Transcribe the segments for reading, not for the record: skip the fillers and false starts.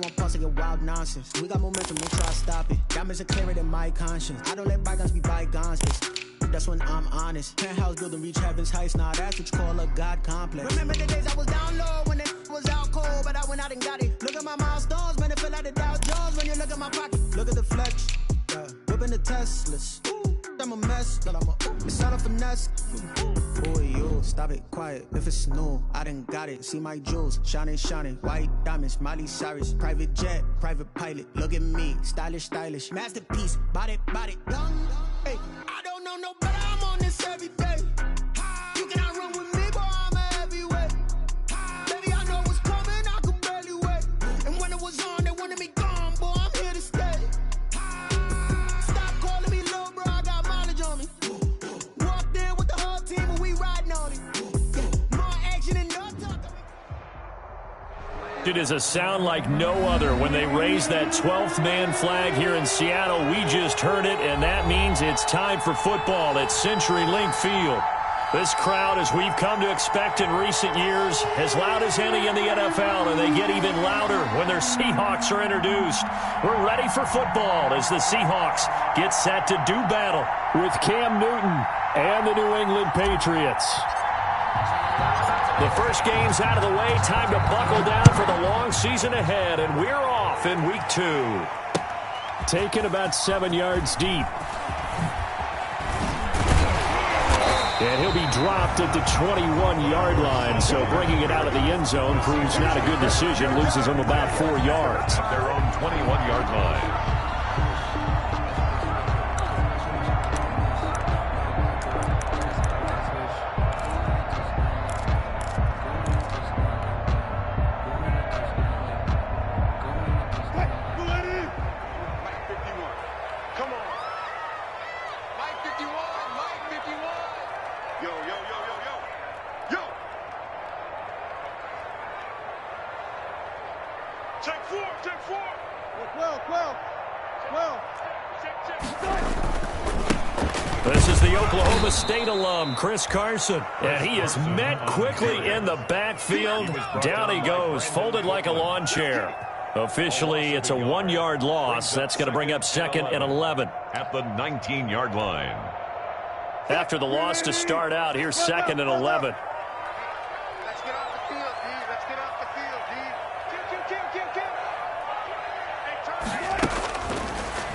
want pulse and wild nonsense. We got momentum, make sure I stop it. Diamonds are clearer than my conscience. I don't let bygones be bygones, that's when I'm honest. Penthouse building, reach heaven's heights. Now that's what you call a God complex. Remember the days I was down low when it was out cold, but I went out and got it. Look at my milestones, man, it feel like the Dow Jones when you look at my pocket. Look at the flex, whipping the Teslas. I'm a mess, but it's all a finesse. Boy, you stop it, quiet. If it's new, I done got it. See my jewels, shining, shining. White diamonds, Miley Cyrus. Private jet, private pilot. Look at me, stylish, stylish. Masterpiece, body, young. Hey, I don't know no better. I'm on this every day. You cannot run with me, boy. I'm a heavyweight. Baby, I know what's coming. I could barely wait. And when it was on, they wanted me gone, boy. I'm here to stay. Stop calling me little bro. I got mileage on me. Walked in with the whole team and we riding on it. More action and no talk. It is a sound like no other when they raise that 12th man flag here in Seattle. We just heard it, and that means it's time for football at CenturyLink Field. This crowd, as we've come to expect in recent years, as loud as any in the NFL, and they get even louder when their Seahawks are introduced. We're ready for football as the Seahawks get set to do battle with Cam Newton and the New England Patriots. The first game's out of the way. Time to buckle down for the long season ahead, and we're off in week 2. Taken about 7 yards deep. And he'll be dropped at the 21-yard line, so bringing it out of the end zone proves not a good decision. Loses him about 4 yards. At their own 21-yard line. This is the Oklahoma State alum, Chris Carson, and he is met quickly in the backfield. Down he goes, folded like a lawn chair. Officially, it's a 1-yard loss. That's going to bring up 2nd and 11. At the 19-yard line. After the loss to start out, here's 2nd and 11. Let's get off the field, D. Let's get off the field,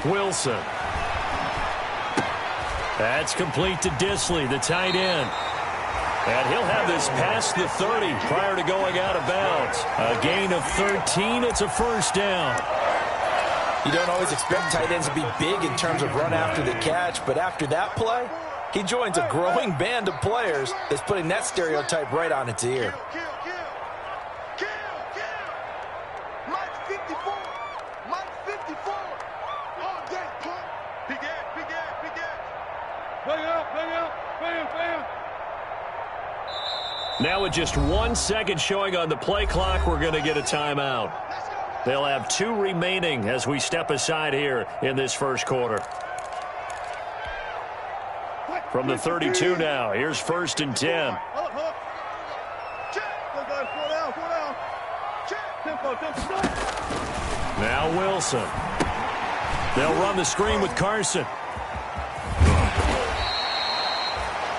D. Wilson. That's complete to Disley, the tight end. And he'll have this past the 30 prior to going out of bounds. A gain of 13. It's a first down. You don't always expect tight ends to be big in terms of run after the catch, but after that play, he joins a growing band of players that's putting that stereotype right on its ear. Now with just 1 second showing on the play clock, we're going to get a timeout. They'll have 2 remaining as we step aside here in this first quarter. From the 32 now, here's 1st and 10. Now Wilson. They'll run the screen with Carson.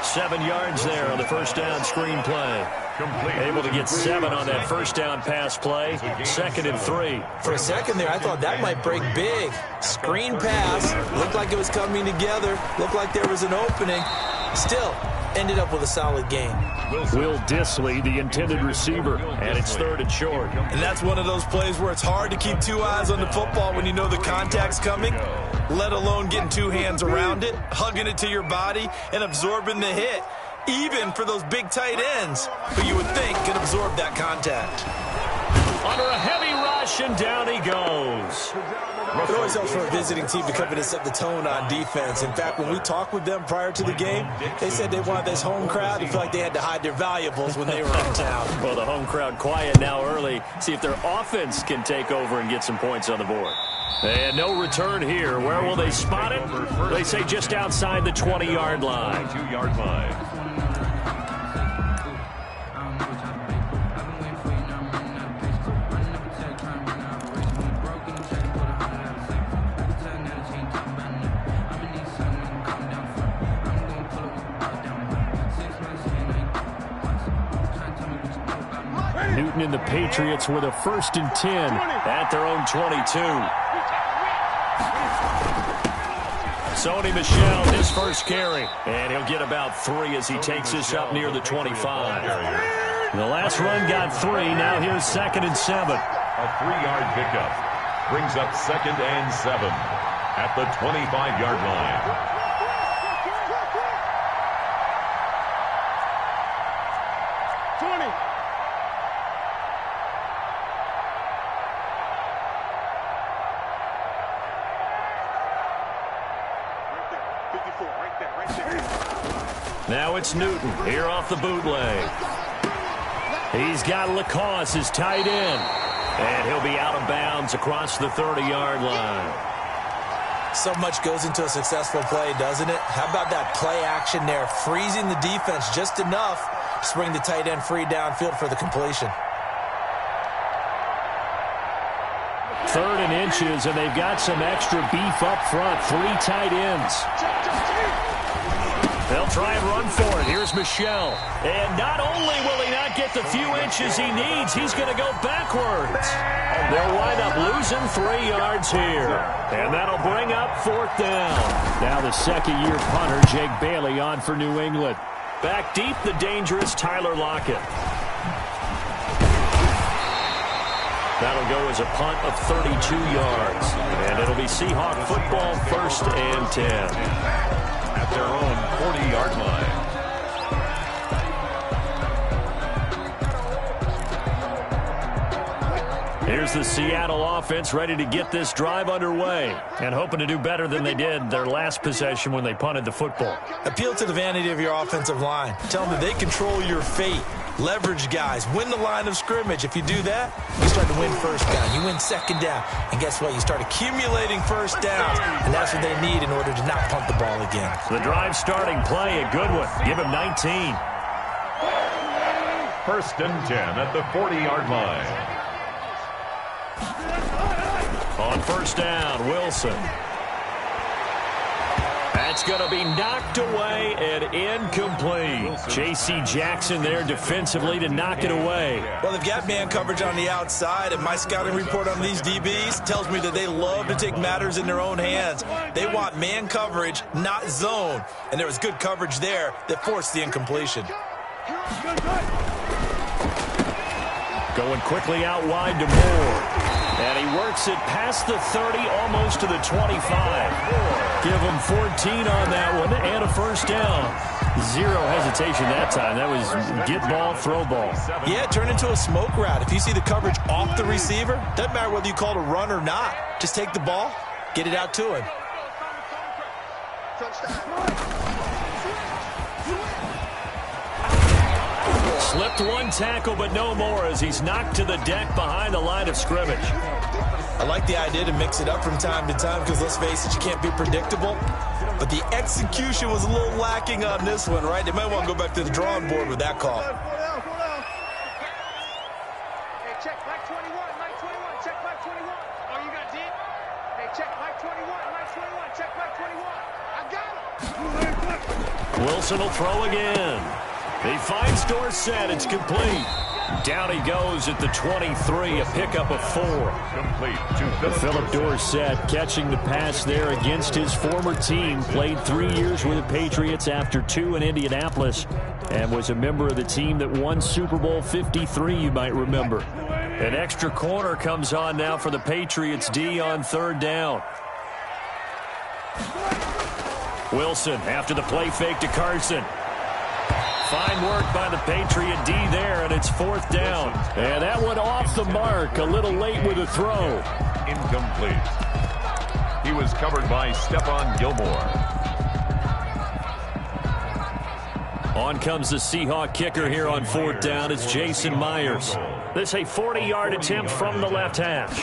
7 yards there on the first down screen play. Able to get 7 on that first down pass play. 2nd and 3. For a second there, I thought that might break big. Screen pass. Looked like it was coming together. Looked like there was an opening. Still, ended up with a solid gain. Will Disley, the intended receiver, and it's 3rd and short. And that's one of those plays where it's hard to keep 2 eyes on the football when you know the contact's coming, let alone getting 2 hands around it, hugging it to your body, and absorbing the hit, even for those big tight ends who you would think can absorb that contact. Under a heavy rush, and down he goes. It always helps for a visiting team to come in and set the tone on defense. In fact, when we talked with them prior to the game, they said they wanted this home crowd to feel like they had to hide their valuables when they were in town. Well, the home crowd quiet now early. See if their offense can take over and get some points on the board. And no return here. Where will they spot it? They say just outside the 20-yard line. 22-yard line. Newton and the Patriots with a 1st and 10 at their own 22. Sony Michel, his first carry. And he'll get about 3 as he takes this up near the 25. The last run got 3. Now here's 2nd and 7. A 3-yard pickup brings up 2nd and 7 at the 25-yard line. 54, right there. Now it's Newton here off the bootleg. He's got Lacoste, his tight end. And he'll be out of bounds across the 30-yard line. So much goes into a successful play, doesn't it? How about that play action there, freezing the defense just enough to bring the tight end free downfield for the completion. 3rd and inches, and they've got some extra beef up front. 3 tight ends. They'll try and run for it. Here's Michel. And not only will he not get the few inches he needs, he's going to go backwards. They'll wind up losing 3 yards here. And that'll bring up 4th down. Now the second-year punter, Jake Bailey, on for New England. Back deep, the dangerous Tyler Lockett. That'll go as a punt of 32 yards. And it'll be Seahawk football, 1st and 10. At their own 40-yard line. Here's the Seattle offense ready to get this drive underway and hoping to do better than they did their last possession when they punted the football. Appeal to the vanity of your offensive line. Tell them that they control your fate. Leverage guys. Win the line of scrimmage. If you do that, you start to win 1st down. You win 2nd down. And guess what? You start accumulating 1st downs. And that's what they need in order to not punt the ball again. The drive starting play, a good one. Give him 19. 1st and 10 at the 40-yard line. On 1st down, Wilson. That's going to be knocked away and incomplete. J.C. Jackson there defensively to knock it away. Well, they've got man coverage on the outside, and my scouting report on these DBs tells me that they love to take matters in their own hands. They want man coverage, not zone. And there was good coverage there that forced the incompletion. Going quickly out wide to Moore. And he works it past the 30, almost to the 25. Give him 14 on that one and a 1st down. 0 hesitation that time. That was get ball, throw ball. Yeah, turn into a smoke route. If you see the coverage off the receiver, doesn't matter whether you call it a run or not. Just take the ball, get it out to him. Slipped one tackle, but no more as he's knocked to the deck behind the line of scrimmage. I like the idea to mix it up from time to time because, let's face it, you can't be predictable. But the execution was a little lacking on this one, right? They might want to go back to the drawing board with that call. Hey, check Mike 21, Mike 21, check Mike 21. Oh, you got deep? Hey, check Mike 21, Mike 21, check Mike 21. I got him. Wilson will throw again. He finds Dorsett. It's complete. Down he goes at the 23, a pickup of 4. Complete to Philip Dorsett catching the pass there against his former team. Played 3 years with the Patriots after 2 in Indianapolis and was a member of the team that won Super Bowl 53, you might remember. An extra corner comes on now for the Patriots D on 3rd down. Wilson after the play fake to Carson. Fine work by the Patriot D there, and it's 4th down. And that one off the mark, a little late with a throw. incomplete. He was covered by Stephon Gilmore. On comes the Seahawk kicker here on 4th down. It's Jason Myers. This a 40-yard attempt from the left hash.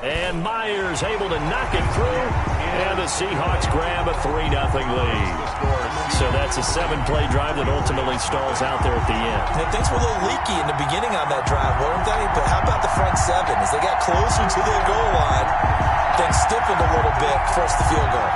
And Myers able to knock it through. And the Seahawks grab a 3-0 lead. So that's a 7-play drive that ultimately stalls out there at the end. And things were a little leaky in the beginning on that drive, weren't they? But how about the front 7? As they got closer to their goal line, things stiffened a little bit, forced the field goal.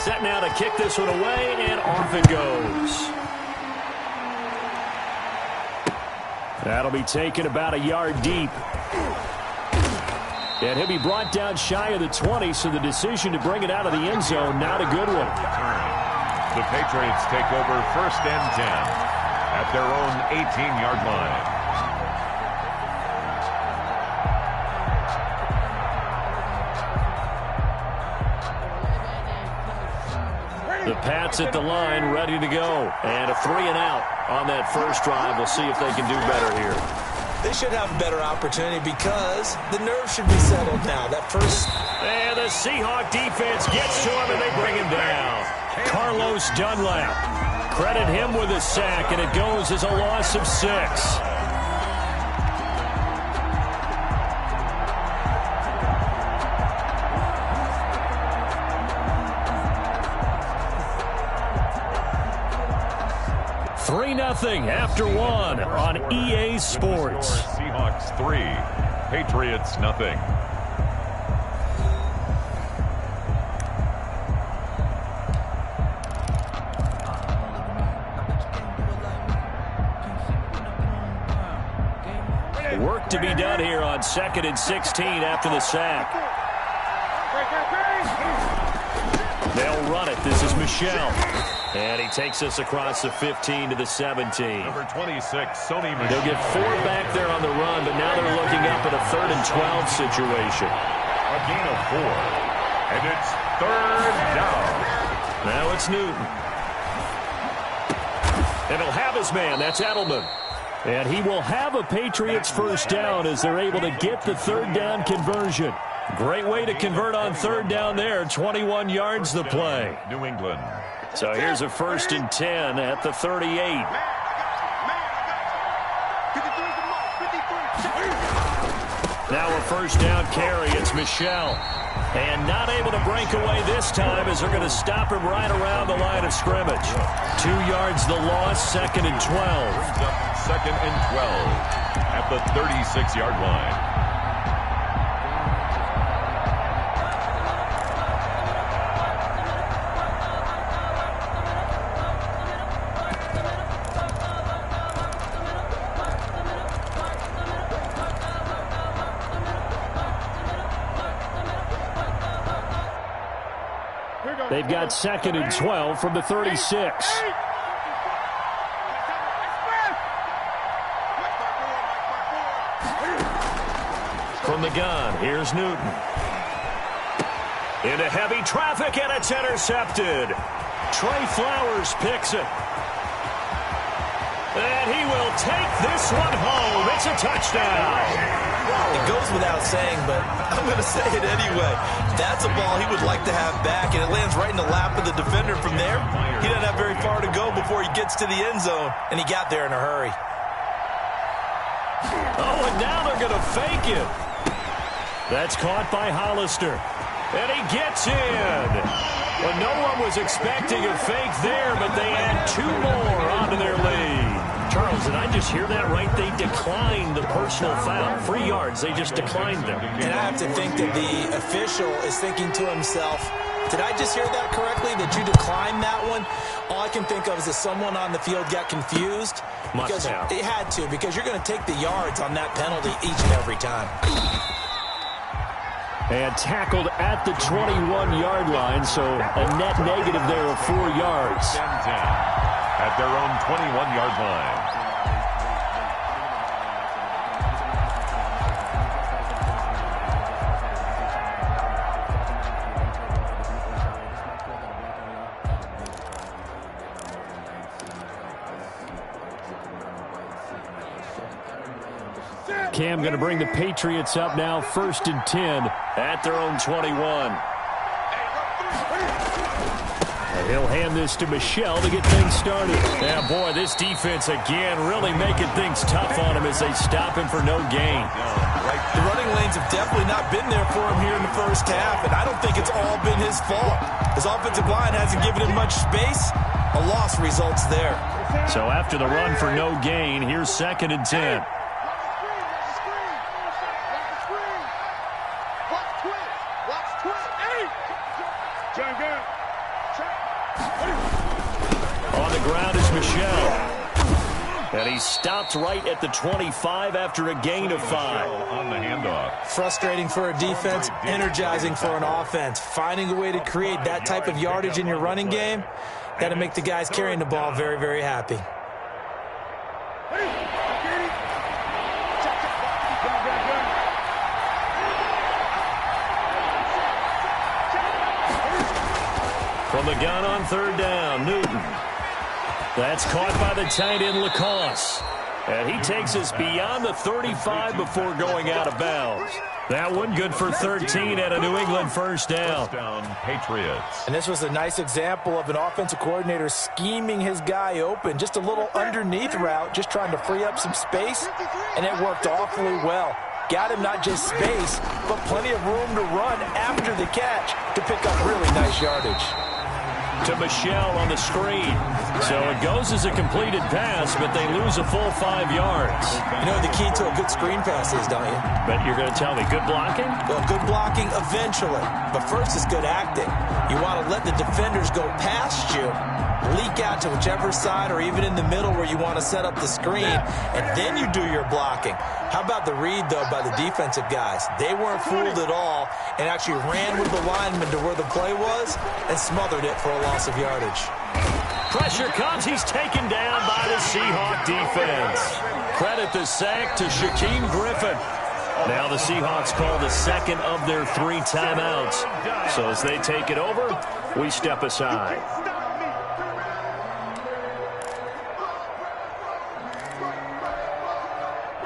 Set now to kick this one away, and off it goes. That'll be taken about a yard deep. And he'll be brought down shy of the 20, so the decision to bring it out of the end zone, not a good one. The Patriots take over 1st and 10 at their own 18-yard line. The Pats at the line, ready to go. And a 3-and-out on that first drive. We'll see if they can do better here. They should have a better opportunity because the nerves should be settled now. That first... And the Seahawk defense gets to him, and they bring him down. Carlos Dunlap. Credit him with a sack, and it goes as a loss of 6. Nothing after 1 on EA Sports. Seahawks 3, Patriots nothing. Work to be done here on 2nd and 16 after the sack. They'll run it. This is Michel. And he takes us across the 15 to the 17. Number 26, Sony Michel. They'll get 4 back there on the run, but now they're looking up at a 3rd and 12 situation. A gain of 4. And it's 3rd down. Now it's Newton. And he'll have his man. That's Edelman. And he will have a Patriots first down as they're able to get the 3rd down conversion. Great way to convert on 3rd down there. 21 yards the play. New England. So here's a 1st and 10 at the 38. Now a 1st down carry. It's Michel. And not able to break away this time as they're going to stop him right around the line of scrimmage. 2 yards the loss, 2nd and 12. 2nd and 12 at the 36-yard line. They've got 2nd and 12 from the 36. From the gun, here's Newton. Into heavy traffic, and it's intercepted. Trey Flowers picks it. And he will take this one home. It's a touchdown. It goes without saying, but I'm going to say it anyway. That's a ball he would like to have back, and it lands right in the lap of the defender from there. He doesn't have very far to go before he gets to the end zone, and he got there in a hurry. Oh, and now they're going to fake it. That's caught by Hollister. And he gets in. Well, no one was expecting a fake there, but they add 2 more onto their lead. Charles, did I just hear that right? They declined the personal foul. 3 yards, they just declined them. And I have to think that the official is thinking to himself, did I just hear that correctly, that you declined that one? All I can think of is that someone on the field got confused. Must have. It had to, because you're going to take the yards on that penalty each and every time. And tackled at the 21-yard line, so a net negative there of 4 yards. 10-10 at their own 21-yard line. Cam going to bring the Patriots up now, 1st and 10 at their own 21. And he'll hand this to Michel to get things started. Yeah, boy, this defense again really making things tough on him as they stop him for no gain. The running lanes have definitely not been there for him here in the first half, and I don't think it's all been his fault. His offensive line hasn't given him much space. A loss results there. So after the run for no gain, here's 2nd and 10. And he stopped right at the 25 after a gain of 5. On the handoff. Frustrating for a defense, energizing for an offense. Finding a way to create that type of yardage in your running game, that'll make the guys carrying the ball very, very happy. From the gun on 3rd down, Newton. That's caught by the tight end, Lacoste. And he takes us beyond the 35 before going out of bounds. That one good for 13 at a New England first down. First down, Patriots. And this was a nice example of an offensive coordinator scheming his guy open. Just a little underneath route, just trying to free up some space, and it worked awfully well. Got him not just space, but plenty of room to run after the catch to pick up really nice yardage. To Michelle on the screen. So it goes as a completed pass, but they lose a full 5 yards. You know what the key to a good screen pass is, don't you? But you're going to tell me, good blocking? Well, good blocking eventually. But first is good acting. You want to let the defenders go past you, leak out to whichever side or even in the middle where you want to set up the screen, and then you do your blocking. How about the read, though, by the defensive guys? They weren't fooled at all and actually ran with the lineman to where the play was and smothered it for a loss of yardage. Pressure comes. He's taken down by the Seahawk defense. Credit the sack to Shaquem Griffin. Now the Seahawks call the second of their 3 timeouts. So as they take it over, we step aside.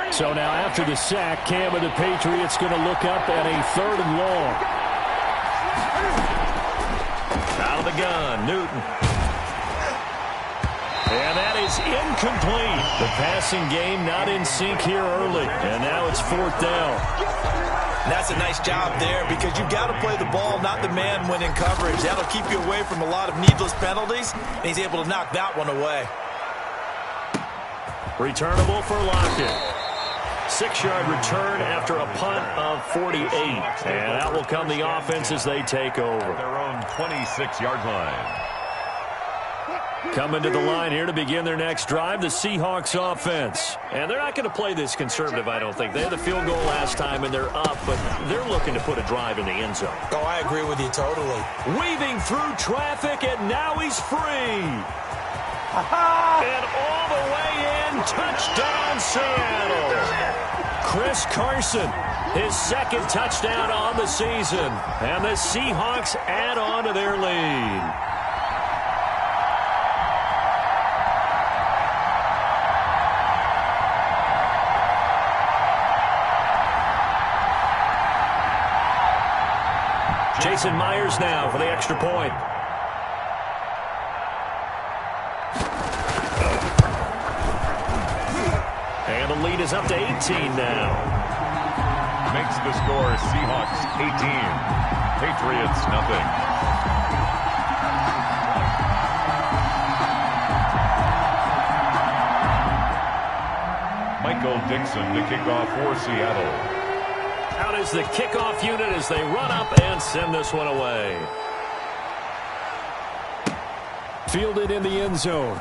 So now after the sack, Cam of the Patriots going to look up at a 3rd and long. Out of the gun, Newton. And that is incomplete. The passing game not in sync here early. And now it's 4th down. That's a nice job there because you've got to play the ball, not the man when in coverage. That'll keep you away from a lot of needless penalties, and he's able to knock that one away. Returnable for Lockett. 6-yard return after a punt of 48. And out will come the offense as they take over. Their own 26-yard line. Coming to the line here to begin their next drive, the Seahawks offense. And they're not going to play this conservative, I don't think. They had the field goal last time, and they're up, but they're looking to put a drive in the end zone. Oh, I agree with you totally. Weaving through traffic, and now he's free. And all the way in, touchdown Seattle. Chris Carson, his 2nd touchdown on the season. And the Seahawks add on to their lead. Jason Myers now for the extra point. And the lead is up to 18 now. Makes the score Seahawks 18. Patriots nothing. Michael Dixon to kick off for Seattle. Out is the kickoff unit as they run up and send this one away. Fielded in the end zone.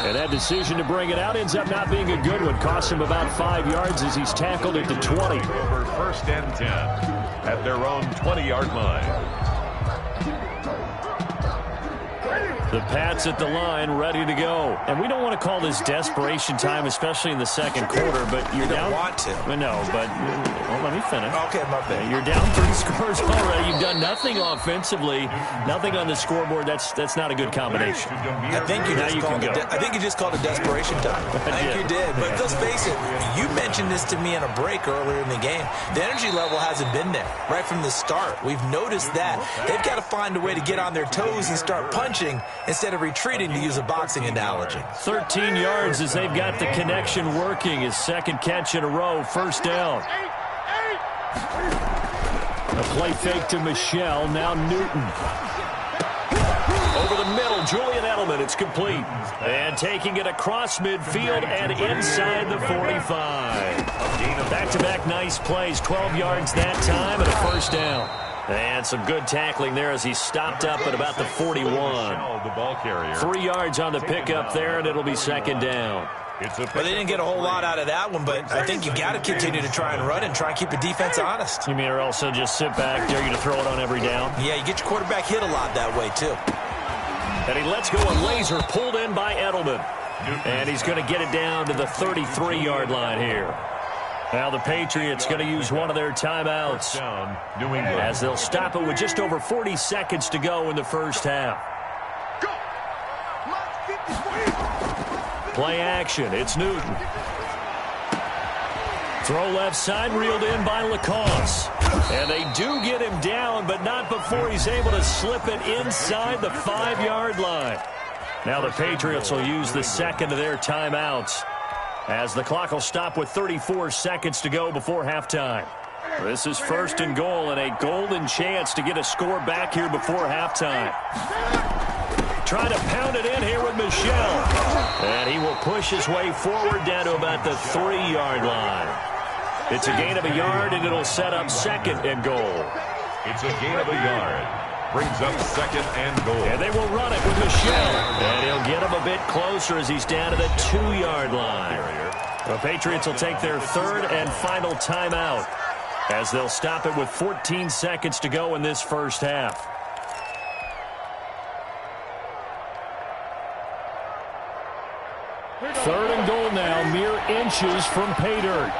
And that decision to bring it out ends up not being a good one. Cost him about 5 yards as he's tackled at the 20. Over 1st and 10 at their own 20-yard line. The Pats at the line, ready to go. And we don't want to call this desperation time, especially in the 2nd quarter, but you're down. You don't want to. No, but well, let me finish. Okay, my bad. You're down 3 scores already. You've done nothing offensively, nothing on the scoreboard. That's not a good combination. I think you just called it desperation time. I think you did. But let's face it, you mentioned this to me in a break earlier in the game. The energy level hasn't been there right from the start. We've noticed that. They've got to find a way to get on their toes and start punching instead of retreating, to use a boxing analogy. 13 yards as they've got the connection working. His 2nd catch in a row, 1st down. A play fake to Michelle, now Newton. Over the middle, Julian Edelman, it's complete. And taking it across midfield and inside the 45. Back-to-back nice plays, 12 yards that time and a 1st down. And some good tackling there as he stopped up at about the 41. 3 yards on the pickup there, and it'll be second down. Well, they didn't get a whole lot out of that one, but I think you got to continue to try and run and try and keep the defense honest. You mean or also just sit back, dare you to throw it on every down? Yeah, you get your quarterback hit a lot that way, too. And he lets go a laser pulled in by Edelman. And he's going to get it down to the 33-yard line here. Now the Patriots going to use one of their timeouts as they'll stop it with just over 40 seconds to go in the first half. Play action. It's Newton. Throw left side, reeled in by Lacoste. And they do get him down, but not before he's able to slip it inside the 5-yard line. Now the Patriots will use the second of their timeouts as the clock will stop with 34 seconds to go before halftime. This is first and goal and a golden chance to get a score back here before halftime. Trying to pound it in here with Michel. And he will push his way forward down to about the 3-yard line. It's a gain of a yard, and it'll set up second and goal. It's a gain of a yard. Brings up second and goal. And they will run it with Michel. And he'll get him a bit closer as he's down to the 2-yard line. The Patriots will take their third and final timeout as they'll stop it with 14 seconds to go in this first half. Third and goal now, mere inches from pay dirt.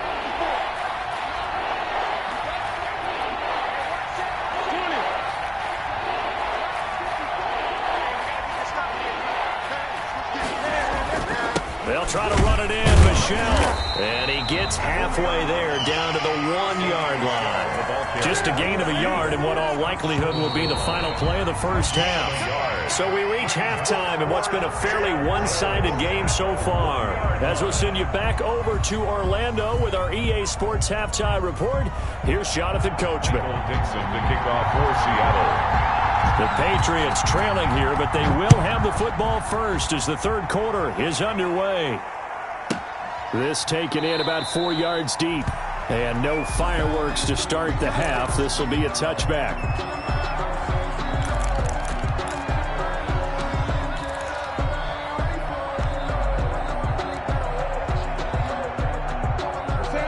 They'll try to run it in, Michel. And he gets halfway there down to the 1-yard line. Just a gain of a yard in what all likelihood will be the final play of the first half. So we reach halftime in what's been a fairly one-sided game so far. As we'll send you back over to Orlando with our EA Sports Halftime Report, here's Jonathan Coachman. Dixon to kick off for Seattle. The Patriots trailing here, but they will have the football first as the third quarter is underway. This taken in about 4 yards deep. And no fireworks to start the half. This will be a touchback.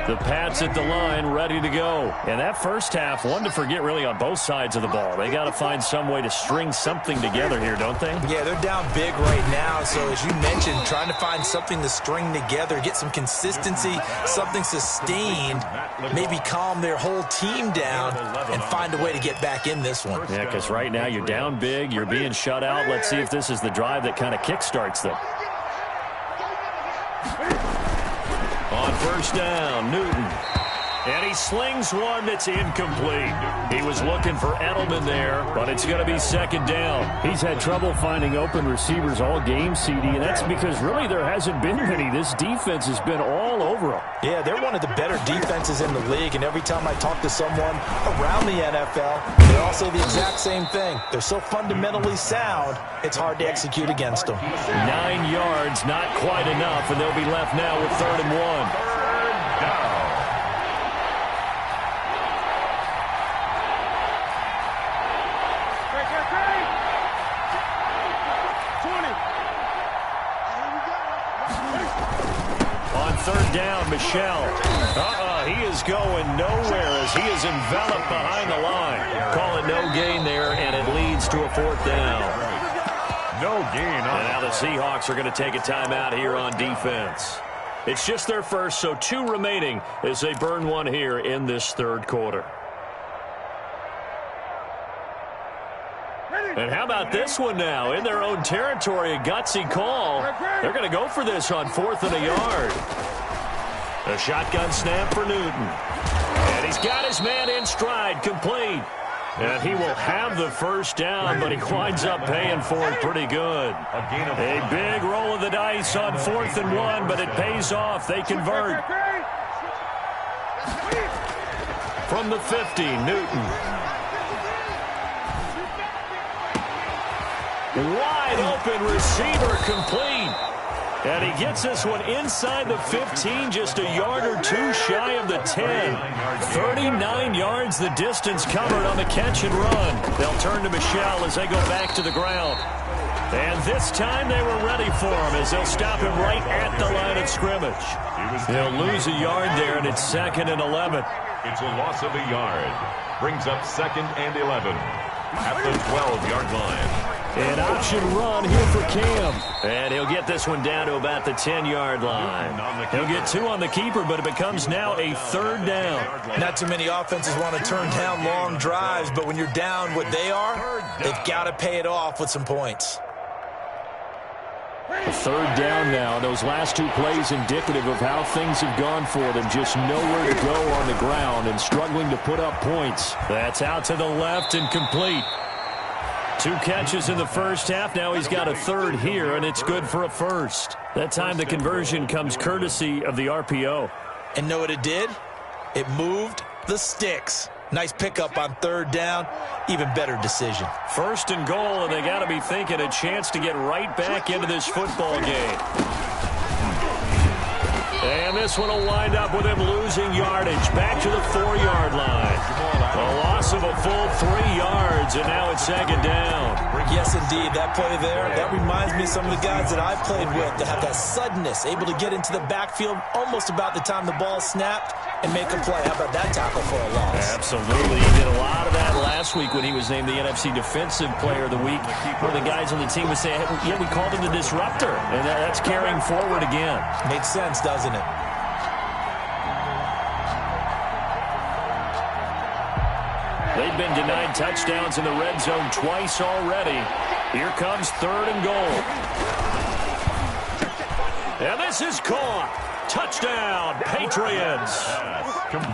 The Pats at the line, ready to go. And that first half, one to forget really on both sides of the ball. They got to find some way to string something together here, don't they? Yeah, they're down big right now. So as you mentioned, trying to find something to string together, get some consistency, something sustained, maybe calm their whole team down and find a way to get back in this one. Yeah, because right now you're down big, you're being shut out. Let's see if this is the drive that kind of kickstarts them. On first down, Newton. And he slings one that's incomplete. He was looking for Edelman there, but it's going to be second down. He's had trouble finding open receivers all game, CD, and that's because really there hasn't been many. This defense has been all over them. Yeah, they're one of the better defenses in the league, and every time I talk to someone around the NFL, they all say the exact same thing. They're so fundamentally sound, it's hard to execute against them. 9 yards, not quite enough, and they'll be left now with 3rd and 1. Third down. Third down, Michel. He is going nowhere as he is enveloped behind the line. Call it no gain there, and it leads to a 4th down. No gain. And now the Seahawks are going to take a timeout here on defense. It's just their first, so 2 remaining as they burn one here in this third quarter. And how about this one now? In their own territory, a gutsy call. They're going to go for this on 4th and a yard. A shotgun snap for Newton. And he's got his man in stride, complete. And he will have the first down, but he winds up paying for it pretty good. A big roll of the dice on 4th and 1, but it pays off. They convert. From the 50, Newton. Wide open receiver, complete. And he gets this one inside the 15, just a yard or two shy of the 10. 39 yards the distance covered on the catch and run. They'll turn to Michel as they go back to the ground. And this time they were ready for him as they'll stop him right at the line of scrimmage. He'll lose a yard there, and it's 2nd and 11. It's a loss of a yard. Brings up 2nd and 11 at the 12-yard line. An option run here for Cam. And he'll get this one down to about the 10-yard line. He'll get 2 on the keeper, but it becomes now a 3rd down. Not too many offenses want to turn down long drives, but when you're down what they are, they've got to pay it off with some points. 3rd down now. Those last 2 plays indicative of how things have gone for them. Just nowhere to go on the ground and struggling to put up points. That's out to the left and complete. 2 catches in the first half. Now he's got a 3rd here, and it's good for a 1st. That time the conversion comes courtesy of the RPO. And know what it did? It moved the sticks. Nice pickup on 3rd down. Even better decision. 1st and goal, and they got to be thinking a chance to get right back into this football game. And this one will wind up with him losing yardage. Back to the 4-yard line. A loss of a full 3 yards, and now it's 2nd down. Yes, indeed. That play there, that reminds me of some of the guys that I've played with that have that suddenness, able to get into the backfield almost about the time the ball snapped and make a play. How about that tackle for a loss? Absolutely. He did a lot of that last week when he was named the NFC Defensive Player of the Week. One of the guys on the team would say, hey, yeah, we called him the disruptor. And that's carrying forward again. Makes sense, doesn't it? They've been denied touchdowns in the red zone twice already. Here comes 3rd and goal. And this is caught. Touchdown, Patriots.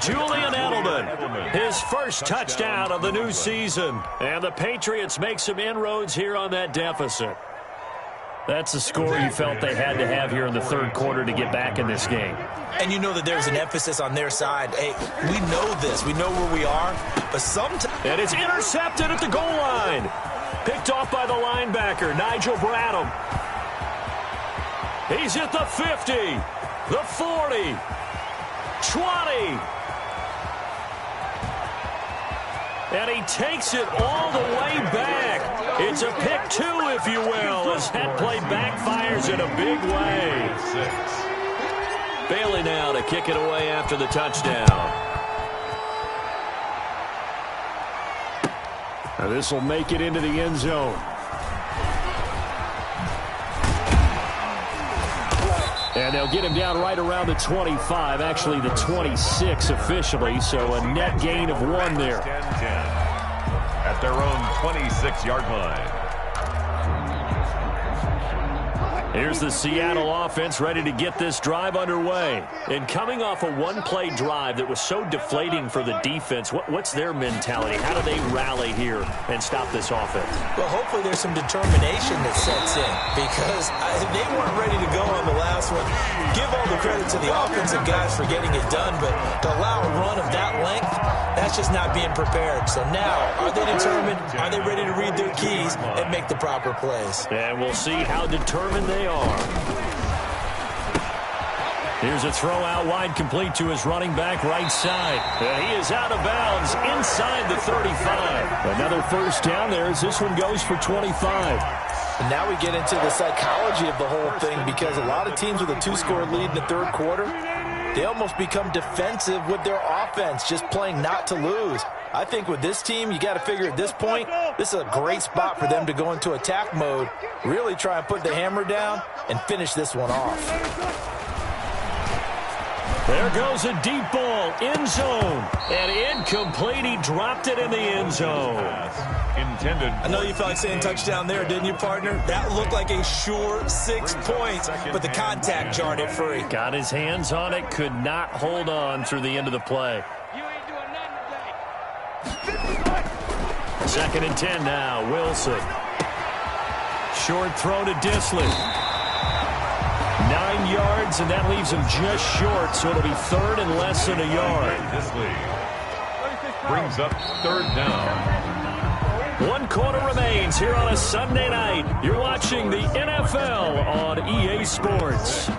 Julian Edelman, his first touchdown of the new season. And the Patriots make some inroads here on that deficit. That's the score you felt they had to have here in the 3rd quarter to get back in this game. And you know that there's an emphasis on their side. Hey, we know this. We know where we are. But sometimes... And it's intercepted at the goal line. Picked off by the linebacker, Nigel Bradham. He's at the 50, the 40, 20. And he takes it all the way back. It's a pick 2, if you will, as that play backfires in a big way. Bailey now to kick it away after the touchdown. Now this will make it into the end zone. And they'll get him down right around the 25, actually the 26 officially, so a net gain of 1 there. At their own 26-yard line. Here's the Seattle offense ready to get this drive underway. And coming off a one-play drive that was so deflating for the defense, what's their mentality? How do they rally here and stop this offense? Well, hopefully there's some determination that sets in because they weren't ready to go on the last one. Give all the credit to the offensive guys for getting it done, but to allow a run of that length, that's just not being prepared. So now, are they determined? Are they ready to read their keys and make the proper plays? And we'll see how determined they are. Here's a throw out wide, complete to his running back right side. And he is out of bounds inside the 35. Another first down there as this one goes for 25. And now we get into the psychology of the whole thing because a lot of teams with a 2-score lead in the 3rd quarter, they almost become defensive with their offense, just playing not to lose. I think with this team, you got to figure at this point, this is a great spot for them to go into attack mode, really try and put the hammer down and finish this one off. There goes a deep ball, end zone, and incomplete. He dropped it in the end zone. Intended. I know you felt like saying touchdown there, didn't you, partner? That looked like a sure 6 points, but the contact jarred it free. Got his hands on it, could not hold on through the end of the play. You ain't doing nothing today. 2nd and 10 now, Wilson. Short throw to Disley. 9 yards, and that leaves him just short, so it'll be 3rd and less than a yard. Disley brings up 3rd down. One quarter remains here on a Sunday night. You're watching the NFL on EA Sports.